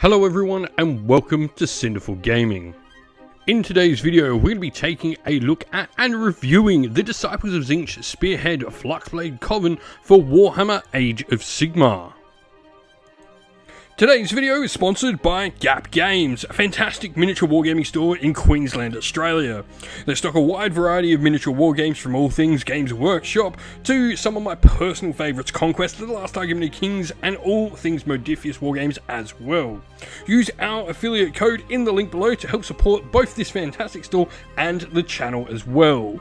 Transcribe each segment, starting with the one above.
Hello everyone and welcome to Cinderful Gaming. In today's video we're going to be taking a look at and reviewing the Disciples of Tzeentch Spearhead Fluxblade Coven for Warhammer Age of Sigmar. Today's video is sponsored by Gap Games, a fantastic miniature wargaming store in Queensland, Australia. They stock a wide variety of miniature wargames from all things Games Workshop to some of my personal favourites, Conquest, The Last Argument of Kings, and all things Modifius wargames as well. Use our affiliate code in the link below to help support both this fantastic store and the channel as well.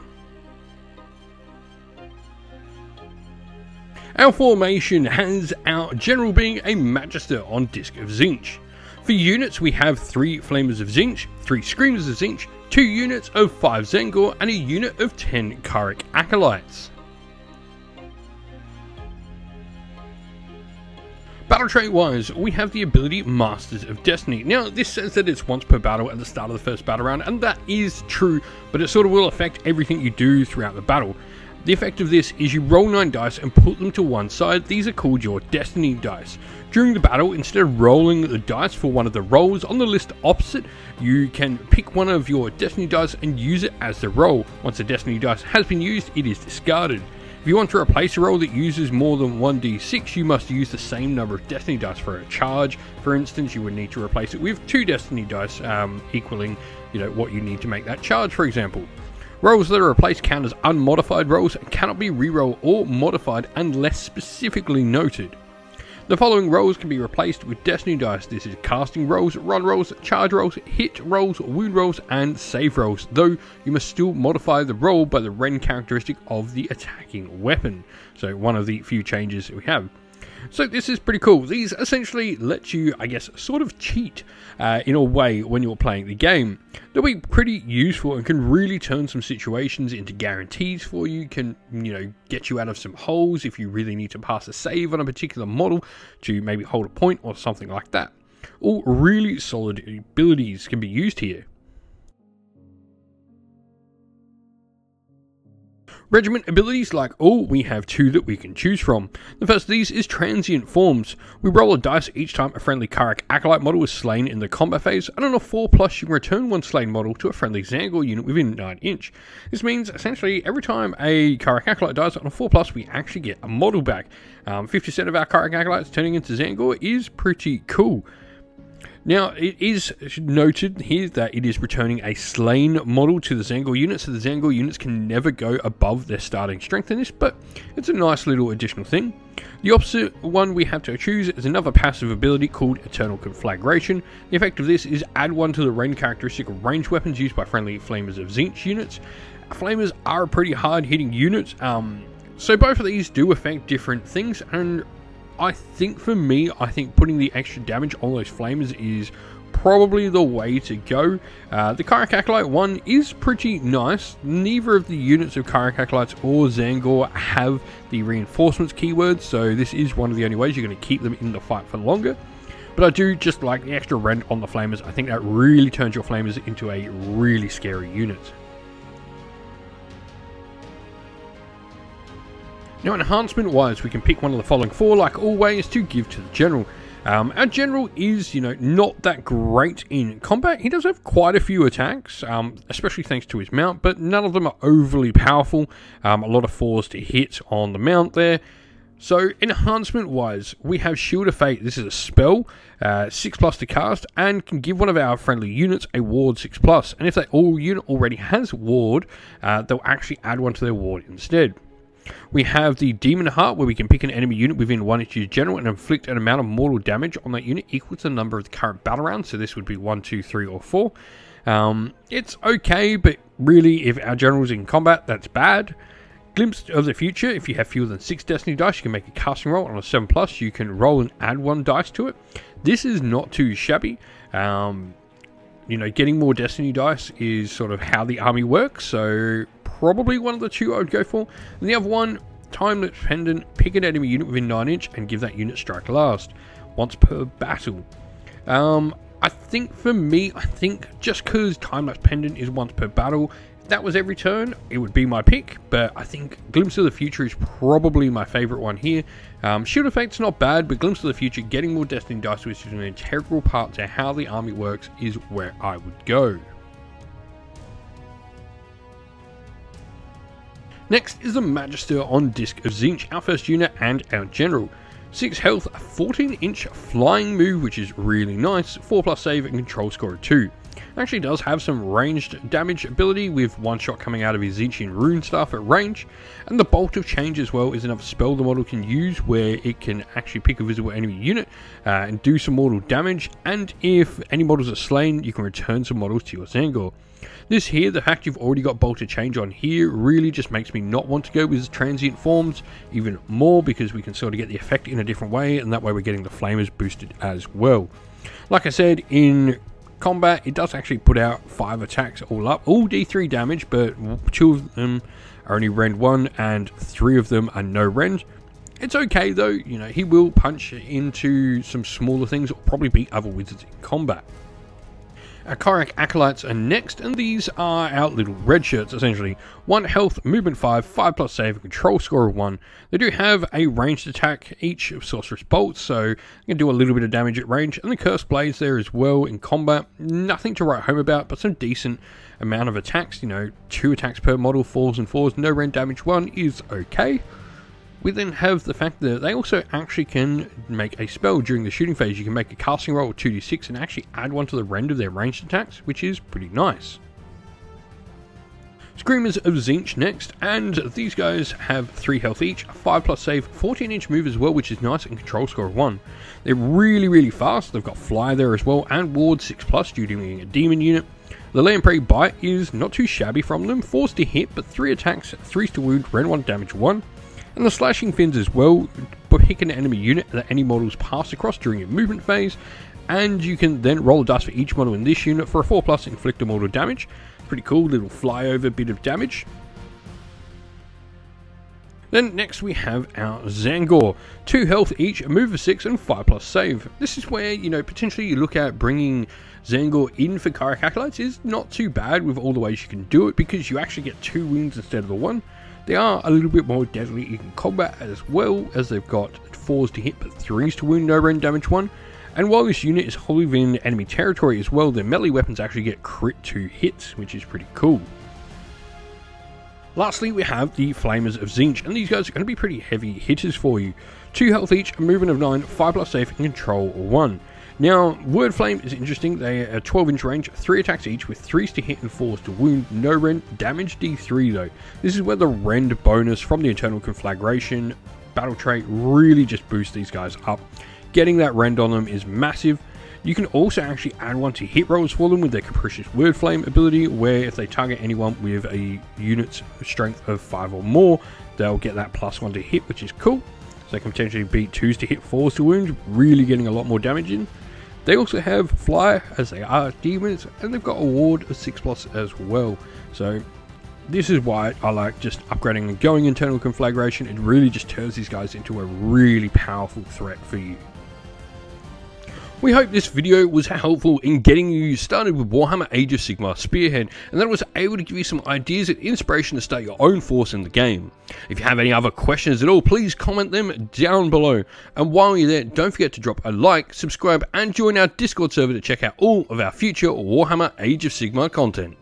Our formation has our general being a Magister on Disc of Tzeentch. For units we have 3 Flamers of Tzeentch, 3 Screamers of Tzeentch, 2 units of 5 Tzeentch, and a unit of 10 Kharak Acolytes. Battle trait wise, we have the ability Masters of Destiny. Now this says that it's once per battle at the start of the first battle round, and that is true, but it sort of will affect everything you do throughout the battle. The effect of this is you roll 9 dice and put them to one side. These are called your Destiny dice. During the battle, instead of rolling the dice for one of the rolls on the list opposite, you can pick one of your Destiny dice and use it as the roll. Once the Destiny dice has been used, it is discarded. If you want to replace a roll that uses more than 1d6, you must use the same number of Destiny dice for a charge. For instance, you would need to replace it with 2 Destiny dice, equaling, what you need to make that charge, for example. Rolls that are replaced count as unmodified rolls and cannot be rerolled or modified unless specifically noted. The following rolls can be replaced with Destiny dice. This is casting rolls, run rolls, charge rolls, hit rolls, wound rolls, and save rolls, though you must still modify the roll by the Ren characteristic of the attacking weapon. So one of the few changes we have. So this is pretty cool. These essentially let you, sort of cheat in a way when you're playing the game. They'll be pretty useful and can really turn some situations into guarantees for you, can, get you out of some holes if you really need to pass a save on a particular model to maybe hold a point or something like that. All really solid abilities can be used here. Regiment abilities, like all, we have 2 that we can choose from. The first of these is Transient Forms. We roll a dice each time a friendly Kharak Acolyte model is slain in the combat phase, and on a 4+, you can return one slain model to a friendly Tzeentch unit within 9 inch. This means, essentially, every time a Kharak Acolyte dies on a 4+, we actually get a model back. 50% of our Kharak Acolytes turning into Tzeentch is pretty cool. Now, it is noted here that it is returning a slain model to the Tzeentch unit, so the Tzeentch units can never go above their starting strength in this, but it's a nice little additional thing. The opposite one we have to choose is another passive ability called Eternal Conflagration. The effect of this is add 1 to the range characteristic of ranged weapons used by friendly Flamers of Tzeentch units. Flamers are a pretty hard hitting unit, so both of these do affect different things, and I think putting the extra damage on those flamers is probably the way to go. The Kharak Acolyte one is pretty nice. Neither of the units of Kharak Acolytes or Tzeentch have the reinforcements keyword, so this is one of the only ways you're going to keep them in the fight for longer. But I do just like the extra rend on the flamers. I think that really turns your flamers into a really scary unit. Now, enhancement wise, we can pick one of the following 4, like always, to give to the general. Our general is, not that great in combat. He does have quite a few attacks, especially thanks to his mount, but none of them are overly powerful. A lot of 4s to hit on the mount there. So, enhancement wise, we have Shield of Fate. This is a spell, 6+ to cast, and can give one of our friendly units a ward 6+. And if that unit already has ward, they'll actually add 1 to their ward instead. We have the Demon Heart, where we can pick an enemy unit within 1 inch of your general and inflict an amount of mortal damage on that unit equal to the number of the current battle rounds. So this would be 1, 2, 3, or 4. It's okay, but really, if our general's in combat, that's bad. Glimpse of the Future, if you have fewer than 6 Destiny dice, you can make a casting roll. On a 7+, you can roll and add 1 dice to it. This is not too shabby. Getting more Destiny dice is sort of how the army works, so probably one of the 2 I would go for. And the other one, Time Lapse Pendant, pick an enemy unit within 9 inch and give that unit strike last, once per battle. I think for me, just because Time Lapse Pendant is once per battle, that was every turn, it would be my pick, but I think Glimpse of the Future is probably my favourite one here. Shield Effect's not bad, but Glimpse of the Future, getting more Destiny dice, which is an integral part to how the army works, is where I would go. Next is the Magister on Disc of Tzeentch, our first unit and our general. 6 health, a 14-inch flying move, which is really nice, 4+ save and control score of 2. Actually does have some ranged damage ability with one shot coming out of his Tzeentchian rune staff at range, and the Bolt of Change as well is another spell the model can use where it can actually pick a visible enemy unit and do some mortal damage, and if any models are slain you can return some models to your Zangor. This here, the fact you've already got Bolt of Change on here really just makes me not want to go with transient forms even more, because we can sort of get the effect in a different way, and that way we're getting the flamers boosted as well. Like I said, in combat it does actually put out 5 attacks all up, all D3 damage, but 2 of them are only rend 1 and 3 of them are no rend. It's okay though, you know, he will punch into some smaller things or probably beat other wizards in combat. Our Kharak Acolytes are next, and these are our little red shirts essentially. 1 health, movement 5, 5+ save, and control score of 1. They do have a ranged attack each of Sorcerous Bolts, so they can do a little bit of damage at range, and the Cursed Blades there as well in combat. Nothing to write home about, but some decent amount of attacks, you know, 2 attacks per model, 4s and 4s, no rend damage 1 is okay. We then have the fact that they also actually can make a spell during the shooting phase. You can make a casting roll of 2d6 and actually add 1 to the rend of their ranged attacks, which is pretty nice. Screamers of Tzeentch next, and these guys have 3 health each, a 5+ save, 14-inch move as well, which is nice, and control score of 1. They're really fast. They've got fly there as well, and ward 6+ due to being a demon unit. The Lay and Pray Bite is not too shabby from them, 4s to hit, but 3 attacks, 3s to wound, rend 1, damage 1. And the Slashing Fins as well, pick an enemy unit that any models pass across during your movement phase, and you can then roll a dice for each model in this unit for a 4+ inflict a mortal damage. Pretty cool little flyover bit of damage. Then next we have our Zangor, 2 health each, a move of 6 and 5+ save. This is where, you know, potentially you look at bringing Zangor in for Kharak Acolytes is not too bad with all the ways you can do it, because you actually get 2 wounds instead of the 1. They are a little bit more deadly in combat, as well as they've got 4s to hit but 3s to wound, no rend damage 1. And while this unit is wholly within enemy territory as well, their melee weapons actually get crit 2 hits, which is pretty cool. Lastly, we have the Flamers of Tzeentch, and these guys are going to be pretty heavy hitters for you. 2 health each, a movement of 9, 5+ save, and control 1. Now, Word Flame is interesting. They are 12-inch range, 3 attacks each with 3s to hit and 4s to wound, no rend, damage D3 though. This is where the rend bonus from the Internal Conflagration battle trait really just boosts these guys up. Getting that rend on them is massive. You can also actually add 1 to hit rolls for them with their Capricious Word Flame ability, where if they target anyone with a unit's strength of 5 or more, they'll get that +1 to hit, which is cool. So they can potentially beat 2s to hit, 4s to wound, really getting a lot more damage in. They also have fly, as they are demons, and they've got a ward of 6+ as well. So this is why I like just upgrading and going Internal Conflagration. It really just turns these guys into a really powerful threat for you. We hope this video was helpful in getting you started with Warhammer Age of Sigmar Spearhead, and that it was able to give you some ideas and inspiration to start your own force in the game. If you have any other questions at all, please comment them down below. And while you're there, don't forget to drop a like, subscribe, and join our Discord server to check out all of our future Warhammer Age of Sigmar content.